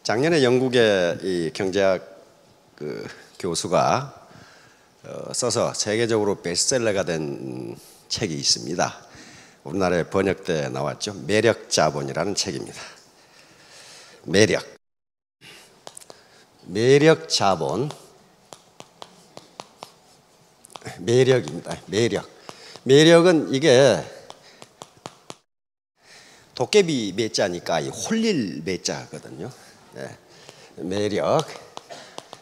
작년에 영국의 이 경제학 교수가 써서 세계적으로 베스트셀러가 된 책이 있습니다. 우리나라에 번역돼 나왔죠. 매력자본이라는 책입니다. 매력자본, 매력입니다. 매력은 이게 도깨비 매자니까 홀릴 매자거든요. 매력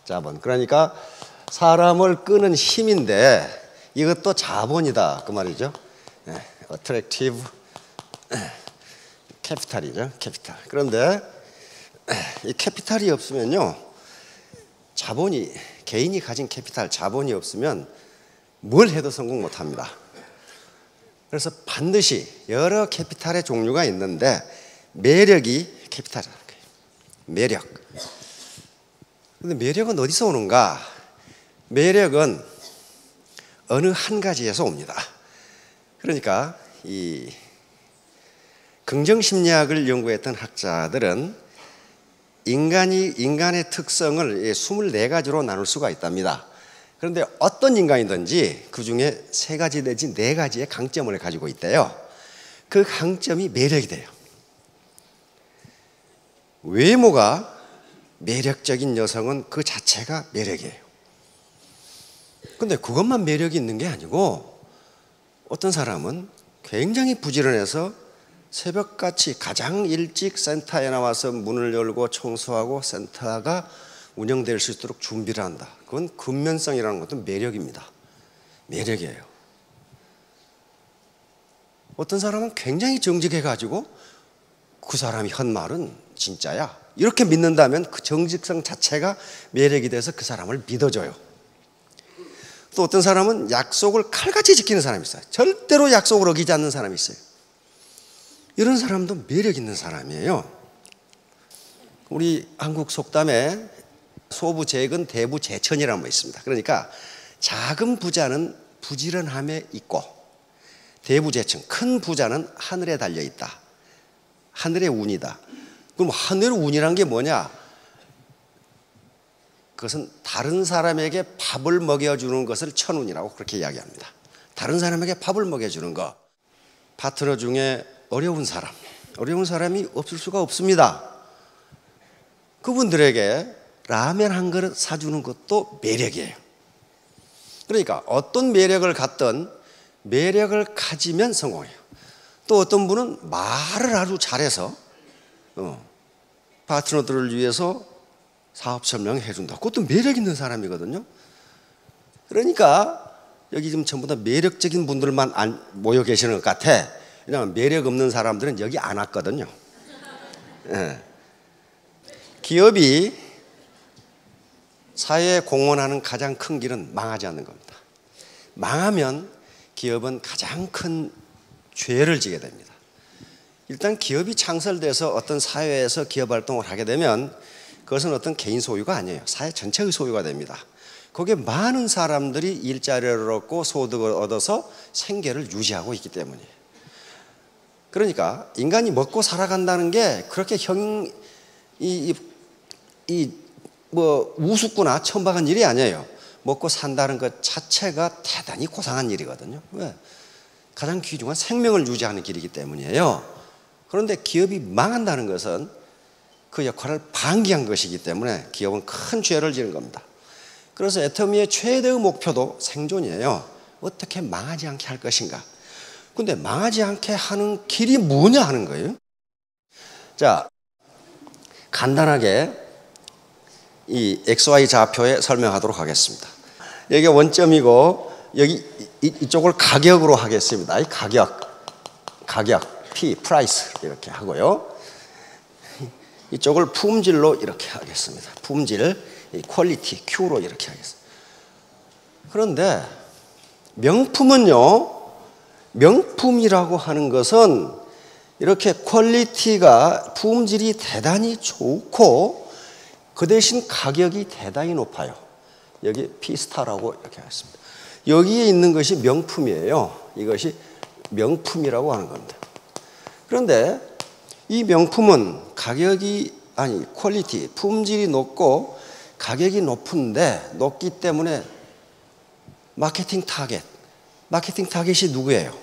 자본. 그러니까 사람을 끄는 힘인데 이것도 자본이다 그 말이죠. attractive 캐피탈이죠. 캐피탈. 그런데 이 캐피탈이 없으면요, 자본이, 개인이 가진 캐피탈, 자본이 없으면 뭘 해도 성공 못합니다. 그래서 반드시 여러 캐피탈의 종류가 있는데 매력이 캐피탈이라는 거예요. 매력. 근데 매력은 어디서 오는가? 매력은 어느 한 가지에서 옵니다. 그러니까 이 긍정심리학을 연구했던 학자들은 인간의 특성을 24가지로 나눌 수가 있답니다. 그런데 어떤 인간이든지 그 중에 3가지 내지 4가지의 강점을 가지고 있대요. 그 강점이 매력이 돼요. 외모가 매력적인 여성은 그 자체가 매력이에요. 근데 그것만 매력이 있는 게 아니고 어떤 사람은 굉장히 부지런해서 새벽같이 가장 일찍 센터에 나와서 문을 열고 청소하고 센터가 운영될 수 있도록 준비를 한다. 그건 근면성이라는 것도 매력입니다. 매력이에요. 어떤 사람은 굉장히 정직해가지고 그 사람이 한 말은 진짜야, 이렇게 믿는다면 그 정직성 자체가 매력이 돼서 그 사람을 믿어줘요. 또 어떤 사람은 약속을 칼같이 지키는 사람이 있어요. 절대로 약속을 어기지 않는 사람이 있어요. 이런 사람도 매력 있는 사람이에요. 우리 한국 속담에 소부재근 대부재천이라는 거 있습니다. 그러니까 작은 부자는 부지런함에 있고 대부재천, 큰 부자는 하늘에 달려 있다. 하늘의 운이다. 그럼 하늘의 운이란 게 뭐냐? 그것은 다른 사람에게 밥을 먹여주는 것을 천운이라고 그렇게 이야기합니다. 다른 사람에게 밥을 먹여주는 것. 파트너 중에 어려운 사람이 없을 수가 없습니다. 그분들에게 라면 한 그릇 사주는 것도 매력이에요. 그러니까 어떤 매력을 갖든 매력을 가지면 성공해요. 또 어떤 분은 말을 아주 잘해서 파트너들을 위해서 사업 설명해 준다. 그것도 매력 있는 사람이거든요. 그러니까 여기 지금 전부 다 매력적인 분들만 모여 계시는 것 같아. 왜냐하면 매력 없는 사람들은 여기 안 왔거든요. 기업이 사회에 공헌하는 가장 큰 길은 망하지 않는 겁니다. 망하면 기업은 가장 큰 죄를 지게 됩니다. 일단 기업이 창설돼서 어떤 사회에서 기업 활동을 하게 되면 그것은 어떤 개인 소유가 아니에요. 사회 전체의 소유가 됩니다. 거기에 많은 사람들이 일자리를 얻고 소득을 얻어서 생계를 유지하고 있기 때문이에요. 그러니까 인간이 먹고 살아간다는 게 그렇게 우습거나 천박한 일이 아니에요. 먹고 산다는 것 자체가 대단히 고상한 일이거든요. 왜? 가장 귀중한 생명을 유지하는 길이기 때문이에요. 그런데 기업이 망한다는 것은 그 역할을 방기한 것이기 때문에 기업은 큰 죄를 지는 겁니다. 그래서 애터미의 최대의 목표도 생존이에요. 어떻게 망하지 않게 할 것인가. 근데 망하지 않게 하는 길이 뭐냐 하는 거예요. 자, 간단하게 이 XY 좌표에 설명하도록 하겠습니다. 여기가 원점이고 여기 이쪽을 가격으로 하겠습니다. 이 가격 P, price 이렇게 하고요. 이쪽을 품질로 이렇게 하겠습니다. 품질, 퀄리티, Q로 이렇게 하겠습니다. 그런데 명품이라고 하는 것은 이렇게 퀄리티가, 품질이 대단히 좋고 그 대신 가격이 대단히 높아요. 여기 P스타라고 이렇게 하겠습니다. 여기에 있는 것이 명품이에요. 이것이 명품이라고 하는 겁니다. 그런데 이 명품은 가격이 아니 퀄리티, 품질이 높고 가격이 높기 때문에 마케팅 타겟이 누구예요?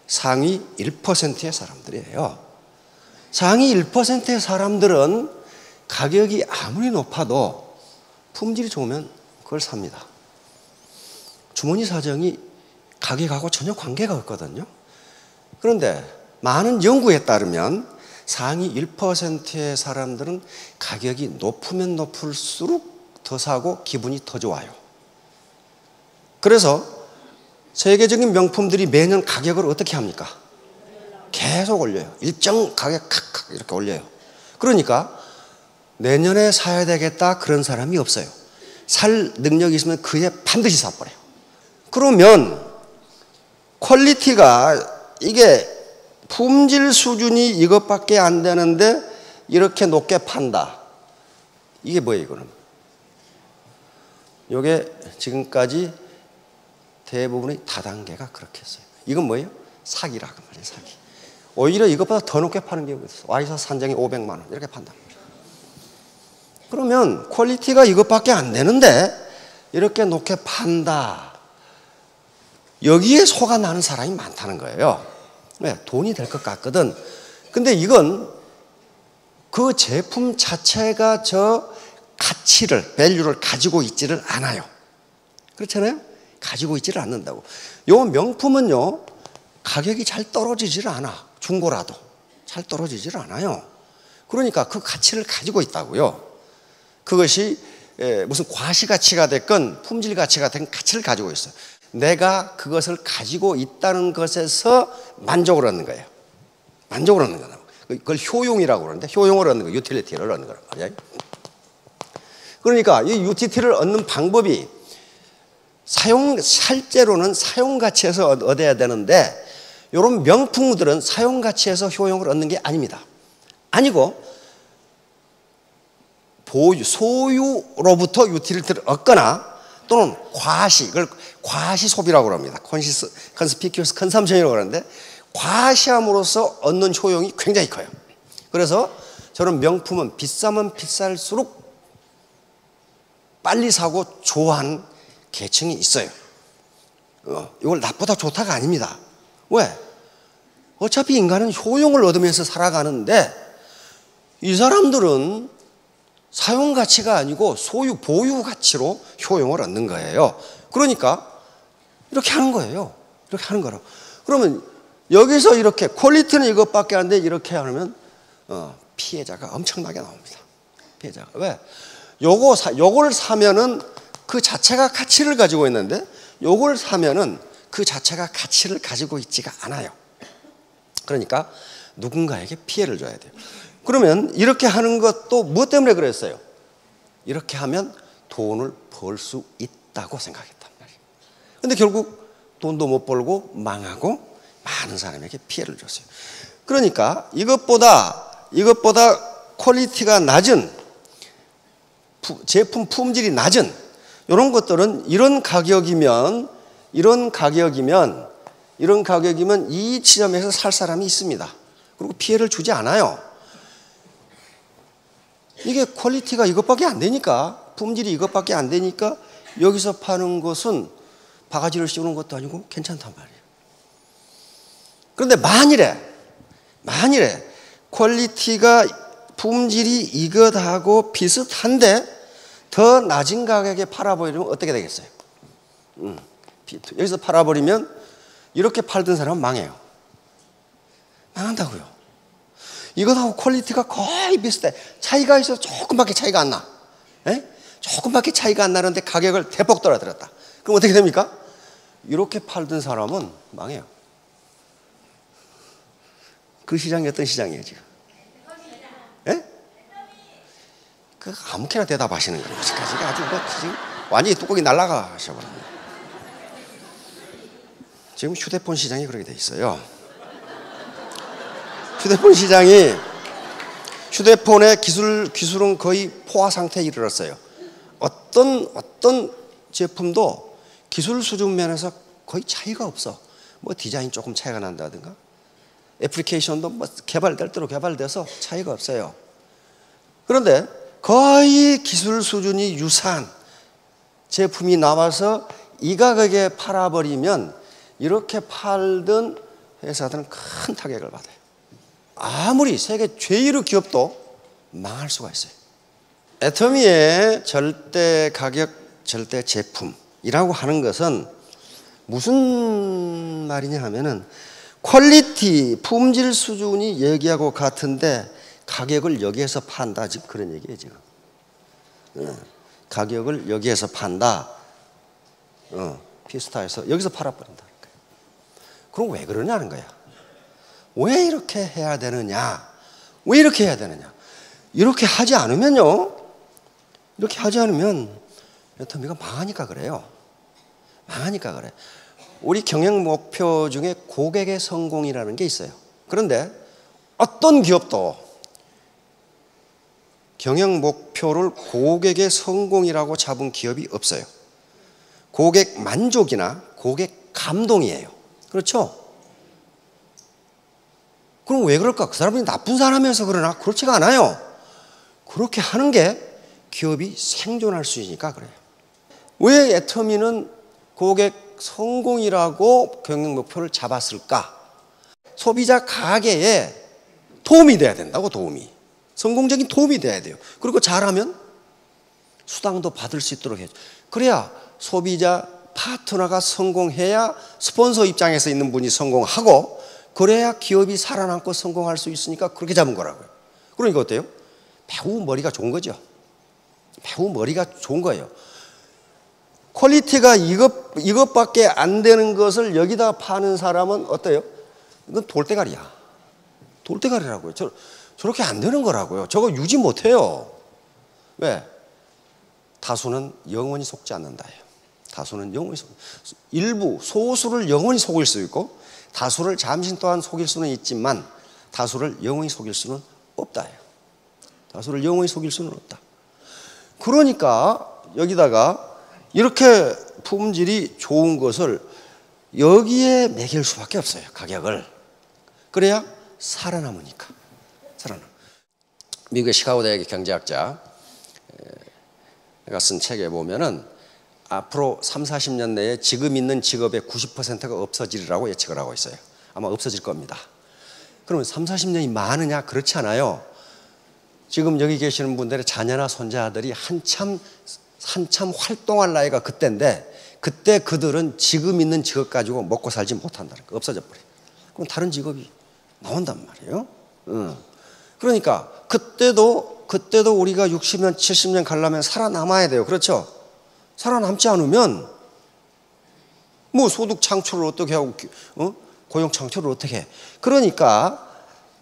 상위 1%의 사람들이에요. 상위 1%의 사람들은 가격이 아무리 높아도 품질이 좋으면 그걸 삽니다. 주머니 사정이 가격하고 전혀 관계가 없거든요. 그런데 많은 연구에 따르면 상위 1%의 사람들은 가격이 높으면 높을수록 더 사고 기분이 더 좋아요. 그래서 세계적인 명품들이 매년 가격을 어떻게 합니까? 계속 올려요. 일정 가격 칵칵 이렇게 올려요. 그러니까 내년에 사야 되겠다 그런 사람이 없어요. 살 능력이 있으면 그에 반드시 사버려요. 그러면 퀄리티가 이게 품질 수준이 이것밖에 안 되는데 이렇게 높게 판다. 이게 뭐예요, 이거는? 이게 지금까지 대부분의 다단계가 그렇게 했어요. 이건 뭐예요? 사기라고 말이에요, 사기. 오히려 이것보다 더 높게 파는 경우가 있어요. 와이셔 한 장에 500만 원 이렇게 판단 말이에요. 그러면 퀄리티가 이것밖에 안 되는데 이렇게 높게 판다. 여기에 속아 나는 사람이 많다는 거예요. 왜? 돈이 될 것 같거든. 근데 이건 그 제품 자체가 저 가치를, 밸류를 가지고 있지를 않아요. 그렇잖아요? 가지고 있지를 않는다고. 요 명품은요, 가격이 잘 떨어지질 않아. 중고라도. 잘 떨어지질 않아요. 그러니까 그 가치를 가지고 있다고요. 그것이 무슨 과시가치가 됐건 품질 가치가 됐건 가치를 가지고 있어요. 내가 그것을 가지고 있다는 것에서 만족을 얻는 거예요. 만족을 얻는 거다. 그걸 효용이라고 그러는데 효용을 얻는 거, 유틸리티를 얻는 거란 말이에요. 그러니까 이 유틸리티를 얻는 방법이 실제로는 사용 가치에서 얻어야 되는데 이런 명품들은 사용 가치에서 효용을 얻는 게 아닙니다. 아니고 소유로부터 유틸리티를 얻거나 또는 이걸 과시 소비라고 합니다. conspicuous consumption이라고 하는데 과시함으로써 얻는 효용이 굉장히 커요. 그래서 저는 명품은 비싸면 비쌀수록 빨리 사고 좋아하는 계층이 있어요. 이걸 나쁘다 좋다가 아닙니다. 왜? 어차피 인간은 효용을 얻으면서 살아가는데 이 사람들은 사용 가치가 아니고 보유 가치로 효용을 얻는 거예요. 그러니까 이렇게 하는 거예요. 이렇게 하는 거라고. 그러면 여기서 이렇게 퀄리티는 이것밖에 안 돼 이렇게 하면 피해자가 엄청나게 나옵니다. 피해자가. 왜? 요걸 사면은 그 자체가 가치를 가지고 있는데 요걸 사면은 그 자체가 가치를 가지고 있지가 않아요. 그러니까 누군가에게 피해를 줘야 돼요. 그러면 이렇게 하는 것도 무엇 때문에 그랬어요? 이렇게 하면 돈을 벌 수 있다고 생각했단 말이에요. 근데 결국 돈도 못 벌고 망하고 많은 사람에게 피해를 줬어요. 그러니까 이것보다 퀄리티가 낮은 제품 품질이 낮은 이런 것들은 이런 가격이면 이 지점에서 살 사람이 있습니다. 그리고 피해를 주지 않아요. 이게 퀄리티가 이것밖에 안 되니까, 품질이 이것밖에 안 되니까 여기서 파는 것은 바가지를 씌우는 것도 아니고 괜찮단 말이에요. 그런데 만일에 퀄리티가 품질이 이것하고 비슷한데 더 낮은 가격에 팔아버리면 어떻게 되겠어요? 여기서 팔아버리면 이렇게 팔던 사람은 망해요. 망한다고요. 이것하고 퀄리티가 거의 비슷해. 차이가 있어서 조금밖에 차이가 안 나. 조금밖에 차이가 안 나는데 가격을 대폭 떨어뜨렸다. 그럼 어떻게 됩니까? 이렇게 팔던 사람은 망해요. 그 시장이 어떤 시장이에요, 지금? 그 아무렇게나 대답하시는 거예요. 아주 지금 완전히 뚜껑이 날아가셔버렸네. 지금 휴대폰 시장이 그렇게 돼 있어요. 휴대폰 시장이 휴대폰의 기술은 거의 포화 상태에 이르렀어요. 어떤 제품도 기술 수준 면에서 거의 차이가 없어. 뭐 디자인 조금 차이가 난다든가 애플리케이션도 뭐 개발될 대로 개발돼서 차이가 없어요. 그런데 거의 기술 수준이 유사한 제품이 나와서 이 가격에 팔아버리면 이렇게 팔던 회사들은 큰 타격을 받아요. 아무리 세계 제1위 기업도 망할 수가 있어요. 애터미의 절대 가격, 절대 제품이라고 하는 것은 무슨 말이냐 하면은 퀄리티, 품질 수준이 여기하고 같은데 가격을 여기에서 판다. 지금 그런 얘기예요, 지금. 가격을 여기에서 판다. 피스타에서 여기서 팔아버린다. 그럼 왜 그러냐는 거야. 왜 이렇게 해야 되느냐? 왜 이렇게 해야 되느냐? 이렇게 하지 않으면요. 이렇게 하지 않으면 애터미가 망하니까 그래요. 망하니까 그래. 우리 경영 목표 중에 고객의 성공이라는 게 있어요. 그런데 어떤 기업도 경영 목표를 고객의 성공이라고 잡은 기업이 없어요. 고객 만족이나 고객 감동이에요. 그렇죠? 그럼 왜 그럴까? 그 사람이 나쁜 사람이어서 그러나? 그렇지가 않아요. 그렇게 하는 게 기업이 생존할 수 있으니까 그래요. 왜 애터미는 고객 성공이라고 경영 목표를 잡았을까? 소비자 가게에 도움이 돼야 된다고, 도움이. 성공적인 도움이 돼야 돼요. 그리고 잘하면 수당도 받을 수 있도록 해줘. 그래야 소비자 파트너가 성공해야 스폰서 입장에서 있는 분이 성공하고, 그래야 기업이 살아남고 성공할 수 있으니까 그렇게 잡은 거라고요. 그러니까 어때요? 매우 머리가 좋은 거죠. 매우 머리가 좋은 거예요. 퀄리티가 이것밖에 안 되는 것을 여기다 파는 사람은 어때요? 이건 돌대가리야. 돌대가리라고요. 저렇게 안 되는 거라고요. 저거 유지 못해요. 왜? 다수는 영원히 속지 않는다예요. 다수는 영원히 일부, 소수를 영원히 속일 수 있고, 다수를 잠시 동안 속일 수는 있지만 다수를 영원히 속일 수는 없다예요. 다수를 영원히 속일 수는 없다. 그러니까 여기다가 이렇게 품질이 좋은 것을 여기에 매길 수밖에 없어요. 가격을. 그래야 살아남으니까. 미국의 시카고 대학의 경제학자가 쓴 책에 보면은 앞으로 3, 40년 내에 지금 있는 직업의 90%가 없어지리라고 예측을 하고 있어요. 아마 없어질 겁니다. 그러면 3, 40년이 많으냐? 그렇지 않아요. 지금 여기 계시는 분들의 자녀나 손자들이 한참 활동할 나이가 그때인데, 그때 그들은 지금 있는 직업 가지고 먹고 살지 못한다는 거, 없어져 버려요. 그럼 다른 직업이 나온단 말이에요. 그러니까 그때도 우리가 60년, 70년 가려면 살아남아야 돼요. 그렇죠? 살아남지 않으면 뭐 소득 창출을 어떻게 하고 고용 창출을 어떻게 해. 그러니까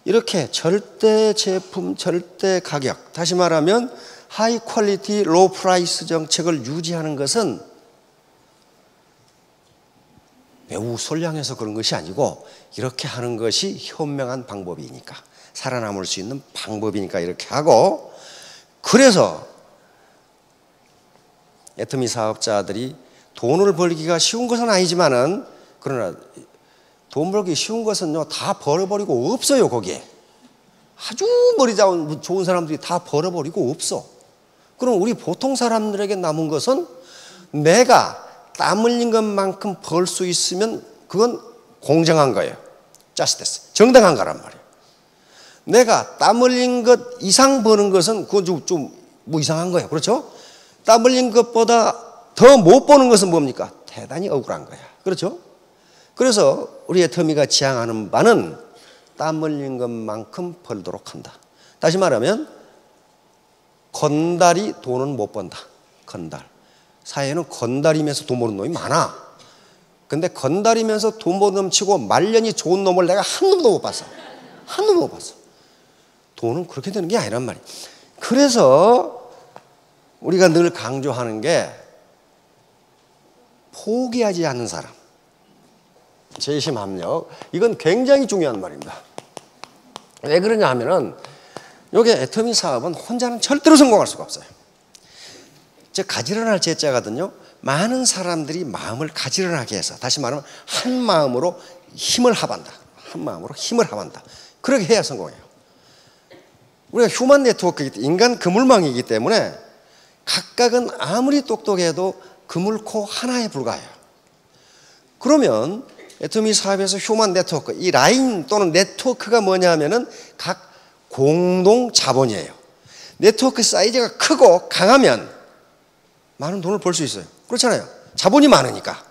이렇게 절대 제품, 절대 가격, 다시 말하면 하이 퀄리티, 로우 프라이스 정책을 유지하는 것은 매우 선량해서 그런 것이 아니고, 이렇게 하는 것이 현명한 방법이니까, 살아남을 수 있는 방법이니까 이렇게 하고, 그래서 애터미 사업자들이 돈을 벌기가 쉬운 것은 아니지만은, 그러나 돈 벌기 쉬운 것은요, 다 벌어버리고 없어요. 거기에 아주 머리 좋은 사람들이 다 벌어버리고 없어. 그럼 우리 보통 사람들에게 남은 것은, 내가 땀 흘린 것만큼 벌 수 있으면 그건 공정한 거예요. justice, 정당한 거란 말이에요. 내가 땀 흘린 것 이상 버는 것은 그건 좀 뭐 이상한 거예요. 그렇죠? 땀 흘린 것보다 더 못 버는 것은 뭡니까? 대단히 억울한 거야. 그렇죠? 그래서 우리 애터미가 지향하는 바는 땀 흘린 것만큼 벌도록 한다. 다시 말하면 건달이 돈은 못 번다. 건달. 사회에는 건달이면서 돈 버는 놈이 많아. 근데 건달이면서 돈 버는 놈 치고 말년이 좋은 놈을 내가 한 놈도 못 봤어. 한 놈도 못 봤어. 돈은 그렇게 되는 게 아니란 말이야. 그래서 우리가 늘 강조하는 게 포기하지 않는 사람. 재심합력. 이건 굉장히 중요한 말입니다. 왜 그러냐 하면은, 여기 애터미 사업은 혼자는 절대로 성공할 수가 없어요. 가지런할 제자거든요. 많은 사람들이 마음을 가지런하게 해서, 다시 말하면 한 마음으로 힘을 합한다. 한 마음으로 힘을 합한다. 그렇게 해야 성공해요. 우리가 휴먼 네트워크이기 때문에 인간 그물망이기 때문에 각각은 아무리 똑똑해도 그물코 하나에 불과해요. 그러면 애터미 사업에서 휴먼 네트워크, 이 라인 또는 네트워크가 뭐냐 하면은 각 공동 자본이에요. 네트워크 사이즈가 크고 강하면 많은 돈을 벌 수 있어요. 그렇잖아요. 자본이 많으니까.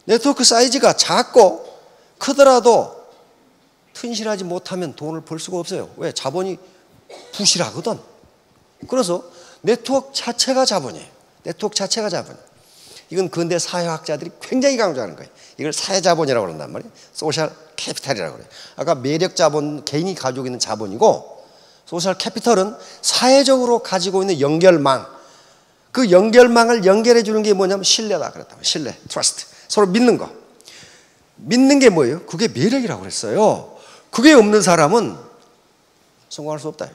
네트워크 사이즈가 작고 크더라도 튼실하지 못하면 돈을 벌 수가 없어요. 왜? 자본이 부실하거든. 그래서 네트워크 자체가 자본이에요. 네트워크 자체가 자본이에요. 이건 근대 사회학자들이 굉장히 강조하는 거예요. 이걸 사회자본이라고 그런단 말이에요. 소셜 캐피탈이라고 그래요. 아까 매력 자본, 개인이 가지고 있는 자본이고, 소셜 캐피털은 사회적으로 가지고 있는 연결망, 그 연결망을 연결해 주는 게 뭐냐면 신뢰다 그랬다고. 신뢰, 트러스트. 서로 믿는 거. 믿는 게 뭐예요? 그게 매력이라고 그랬어요. 그게 없는 사람은 성공할 수 없다.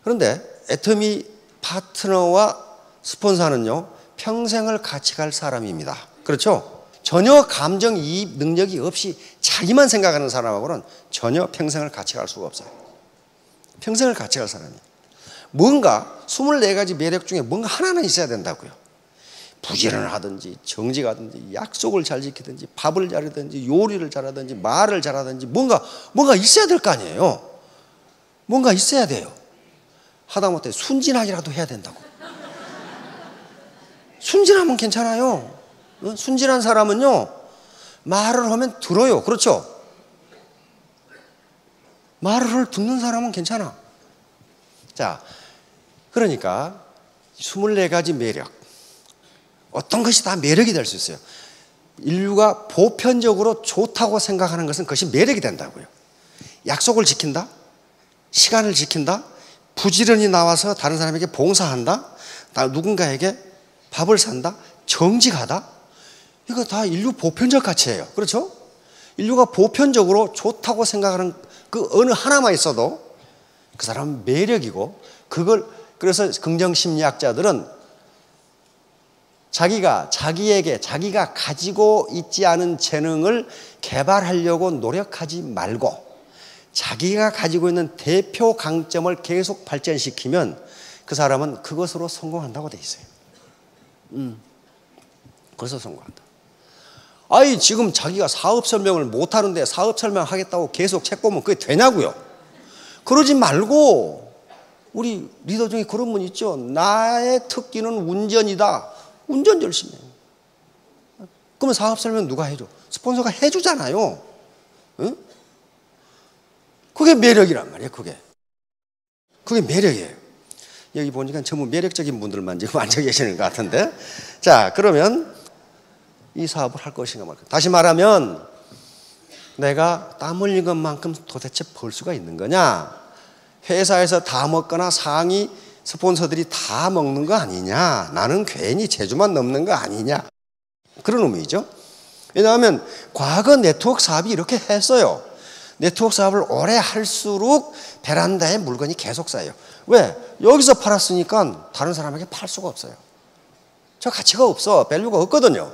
그런데 애터미 파트너와 스폰서는요, 평생을 같이 갈 사람입니다. 그렇죠? 전혀 감정이입 능력이 없이 자기만 생각하는 사람하고는 전혀 평생을 같이 갈 수가 없어요. 평생을 같이 갈 사람이. 뭔가 24가지 매력 중에 뭔가 하나는 있어야 된다고요. 부지런을 하든지 정직을 하든지 약속을 잘 지키든지 밥을 잘하든지 요리를 잘하든지 말을 잘하든지 뭔가 있어야 될 거 아니에요. 뭔가 있어야 돼요. 하다못해 순진하기라도 해야 된다고. 순진하면 괜찮아요. 순진한 사람은요, 말을 하면 들어요. 그렇죠? 말을 듣는 사람은 괜찮아. 자, 그러니까 24가지 매력, 어떤 것이 다 매력이 될 수 있어요. 인류가 보편적으로 좋다고 생각하는 것은 그것이 매력이 된다고요. 약속을 지킨다, 시간을 지킨다, 부지런히 나와서 다른 사람에게 봉사한다, 누군가에게 밥을 산다, 정직하다, 이거 다 인류 보편적 가치예요. 그렇죠? 인류가 보편적으로 좋다고 생각하는 그 어느 하나만 있어도 그 사람은 매력이고, 그래서 긍정심리학자들은 자기가 가지고 있지 않은 재능을 개발하려고 노력하지 말고 자기가 가지고 있는 대표 강점을 계속 발전시키면 그 사람은 그것으로 성공한다고 돼 있어요. 그래서 성공한다. 아이, 지금 자기가 사업 설명을 못하는데 사업 설명하겠다고 계속 책 보면 그게 되냐고요? 그러지 말고, 우리 리더 중에 그런 분 있죠. 나의 특기는 운전이다. 운전 열심히 해요. 그러면 사업 설명 누가 해줘? 스폰서가 해주잖아요. 응? 그게 매력이란 말이에요. 그게 매력이에요. 여기 보니까 전부 매력적인 분들만 지금 앉아 계시는 것 같은데. 자, 그러면 이 사업을 할 것인가 말까. 다시 말하면 내가 땀 흘린 것만큼 도대체 벌 수가 있는 거냐? 회사에서 다 먹거나 상위 스폰서들이 다 먹는 거 아니냐? 나는 괜히 제주만 넘는 거 아니냐? 그런 의미죠. 왜냐하면 과거 네트워크 사업이 이렇게 했어요. 네트워크 사업을 오래 할수록 베란다에 물건이 계속 쌓여요. 왜? 여기서 팔았으니까 다른 사람에게 팔 수가 없어요. 저 가치가 없어. 밸류가 없거든요.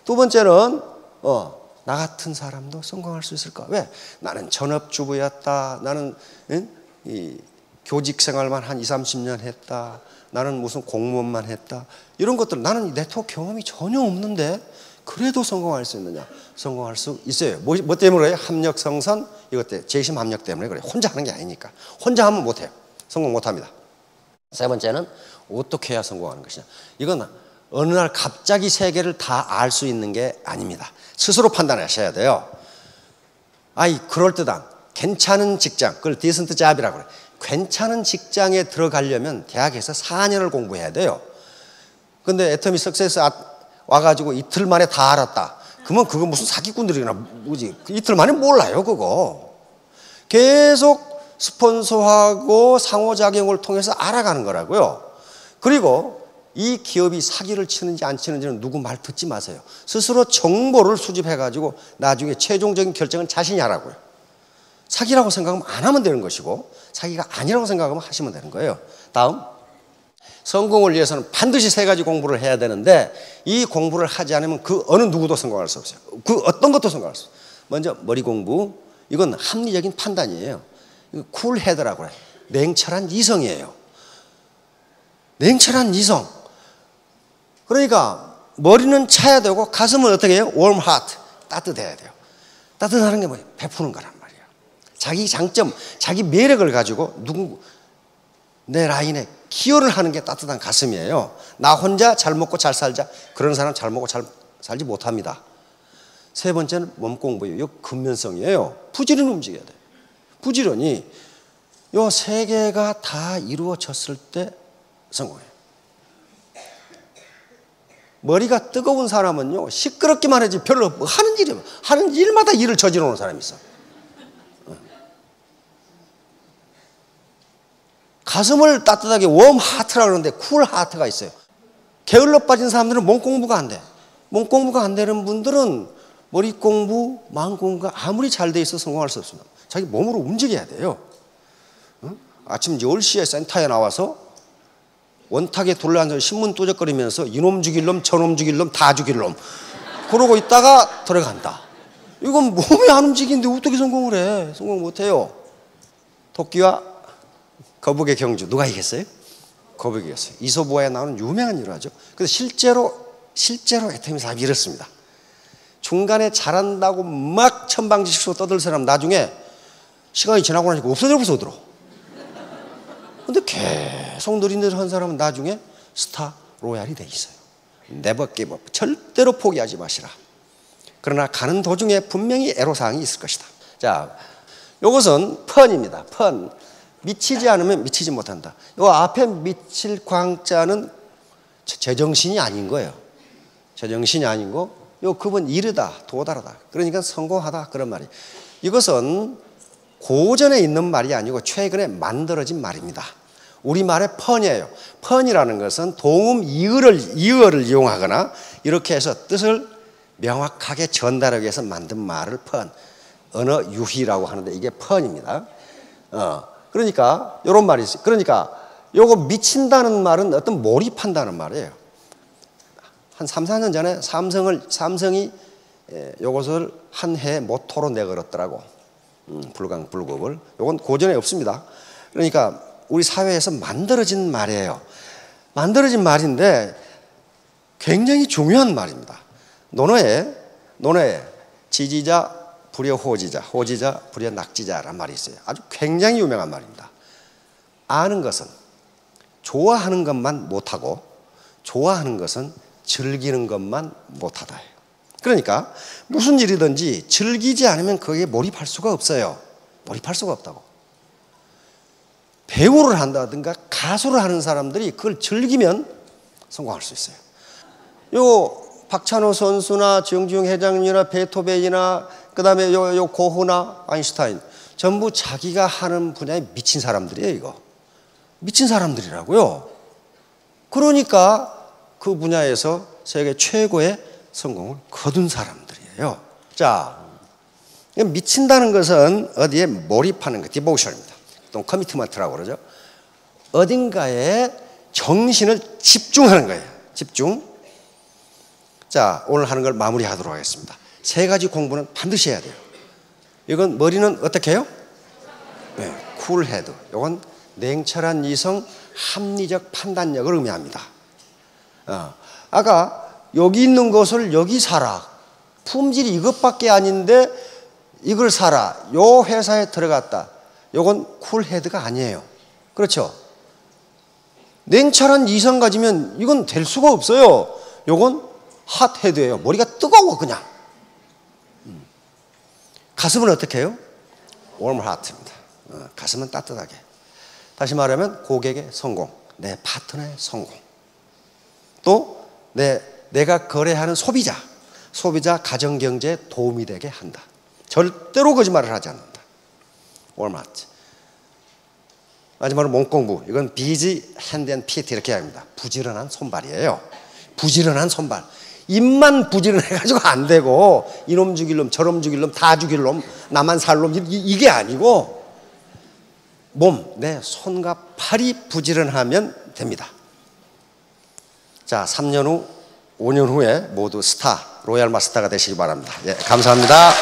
두 번째는 나 같은 사람도 성공할 수 있을까? 왜? 나는 전업주부였다. 나는 이 교직 생활만 한 20, 30년 했다. 나는 무슨 공무원만 했다. 이런 것들, 나는 네트워크 경험이 전혀 없는데 그래도 성공할 수 있느냐? 성공할 수 있어요. 뭐 때문에 그래요? 합력 성선, 이것 때문에, 재심 합력 때문에 그래요. 혼자 하는 게 아니니까. 혼자 하면 못해요. 성공 못합니다. 세 번째는 어떻게 해야 성공하는 것이냐? 이건 어느 날 갑자기 세계를 다 알 수 있는 게 아닙니다. 스스로 판단하셔야 돼요. 아이, 그럴듯한 괜찮은 직장, 그걸 디센트 잡이라고 그래요. 괜찮은 직장에 들어가려면 대학에서 4년을 공부해야 돼요. 근데 애터미 석세스 와가지고 이틀 만에 다 알았다. 그러면 그거 무슨 사기꾼들이나 뭐지? 이틀 만에 몰라요, 그거. 계속 스폰서하고 상호작용을 통해서 알아가는 거라고요. 그리고 이 기업이 사기를 치는지 안 치는지는 누구 말 듣지 마세요. 스스로 정보를 수집해가지고 나중에 최종적인 결정은 자신이 하라고요. 사기라고 생각하면 안 하면 되는 것이고, 사기가 아니라고 생각하면 하시면 되는 거예요. 다음, 성공을 위해서는 반드시 3가지 공부를 해야 되는데, 이 공부를 하지 않으면 그 어느 누구도 성공할 수 없어요. 그 어떤 것도 성공할 수 없어요. 먼저 머리 공부. 이건 합리적인 판단이에요. 쿨헤드라고 해요. 냉철한 이성이에요. 냉철한 이성. 그러니까 머리는 차야 되고 가슴은 어떻게 해요? warm heart. 따뜻해야 돼요. 따뜻하는 게 뭐예요? 베푸는 거란 말이에요. 자기 장점, 자기 매력을 가지고 내 라인에 기여를 하는 게 따뜻한 가슴이에요. 나 혼자 잘 먹고 잘 살자. 그런 사람 잘 먹고 잘 살지 못합니다. 세 번째는 몸 공부예요. 이 근면성이에요. 부지런히 움직여야 돼요. 부지런히 이 세 개가 다 이루어졌을 때 성공해요. 머리가 뜨거운 사람은요, 시끄럽기만 하지 별로 하는 일마다 일을 저지르는 르 사람이 있어. 가슴을 따뜻하게 웜 하트라고 그러는데 쿨 하트가 있어요. 게을러 빠진 사람들은 몸 공부가 안 돼. 몸 공부가 안 되는 분들은 머리 공부, 마음 공부가 아무리 잘 돼 있어 성공할 수 없습니다. 자기 몸으로 움직여야 돼요. 아침 10시에 센터에 나와서 원탁에 둘러앉아 신문 또적거리면서 이놈 죽일 놈, 저놈 죽일 놈, 다 죽일 놈 그러고 있다가 들어간다. 이건 몸이 안 움직이는데 어떻게 성공을 해? 성공 못해요. 토끼와 거북의 경주 누가 이겼어요? 거북이 이겼어요. 이솝우화에 나오는 유명한 일화죠. 근데 실제로 애터미사 이렇습니다. 중간에 잘한다고 막 천방지축으로 떠들 사람 나중에 시간이 지나고 나니까 없어져 들어. 근데 계속 느릿느릿 한 사람은 나중에 스타 로얄이 돼 있어요. Never give up. 절대로 포기하지 마시라. 그러나 가는 도중에 분명히 애로사항이 있을 것이다. 자, 이것은 펀입니다. 펀. 미치지 않으면 미치지 못한다. 이 앞에 미칠 광자는 제정신이 아닌 거예요. 제정신이 아니고 요 급은 이르다, 도달하다. 그러니까 성공하다 그런 말이에요. 이것은 고전에 있는 말이 아니고 최근에 만들어진 말입니다. 우리말의 펀이에요. 펀이라는 것은 동음 이어를 이용하거나 이렇게 해서 뜻을 명확하게 전달하기 위해서 만든 말을 펀, 언어 유희라고 하는데 이게 펀입니다. 그러니까 이런 말이 있어요. 그러니까 요거 미친다는 말은 어떤 몰입한다는 말이에요. 한 3, 4년 전에 삼성이 요것을 한 해 모토로 내걸었더라고. 불강불급을. 요건 고전에 없습니다. 그러니까 우리 사회에서 만들어진 말이에요. 만들어진 말인데 굉장히 중요한 말입니다. 논어에 지지자 불여 호지자, 호지자 불여 낙지자라는 말이 있어요. 아주 굉장히 유명한 말입니다. 아는 것은 좋아하는 것만 못하고 좋아하는 것은 즐기는 것만 못하다. 그러니까 무슨 일이든지 즐기지 않으면 거기에 몰입할 수가 없어요. 몰입할 수가 없다고. 배우를 한다든가 가수를 하는 사람들이 그걸 즐기면 성공할 수 있어요. 요 박찬호 선수나 정주영 회장님이나 베토벤이나 그다음에 요 고흐나 아인슈타인 전부 자기가 하는 분야에 미친 사람들이에요. 이거 미친 사람들이라고요. 그러니까 그 분야에서 세계 최고의 성공을 거둔 사람들이에요. 자, 미친다는 것은 어디에 몰입하는 것, 디보션입니다. 또 커미트먼트라고 그러죠. 어딘가에 정신을 집중하는 거예요. 집중. 자, 오늘 하는 걸 마무리하도록 하겠습니다. 세 가지 공부는 반드시 해야 돼요. 이건 머리는 어떻게 해요? 네, 쿨헤드. 이건 냉철한 이성, 합리적 판단력을 의미합니다. 아까 여기 있는 것을 여기 사라. 품질이 이것밖에 아닌데 이걸 사라. 요 회사에 들어갔다. 요건 쿨헤드가 아니에요. 그렇죠? 냉철한 이성 가지면 이건 될 수가 없어요. 요건 핫헤드예요. 머리가 뜨거워 그냥. 가슴은 어떻게 해요? warm heart입니다. 가슴은 따뜻하게. 다시 말하면 고객의 성공, 내 파트너의 성공. 또 내가 거래하는 소비자 가정경제에 도움이 되게 한다. 절대로 거짓말을 하지 않는다. warm heart. 마지막으로 몸공부. 이건 busy hand and feet 이렇게 합니다. 부지런한 손발이에요. 부지런한 손발. 입만 부지런해가지고 안 되고 이놈 죽일 놈 저놈 죽일 놈 다 죽일 놈 나만 살 놈 이게 아니고 몸, 내 손과 팔이 부지런하면 됩니다. 자, 3년 후 5년 후에 모두 스타 로얄 마스터가 되시기 바랍니다. 예, 감사합니다.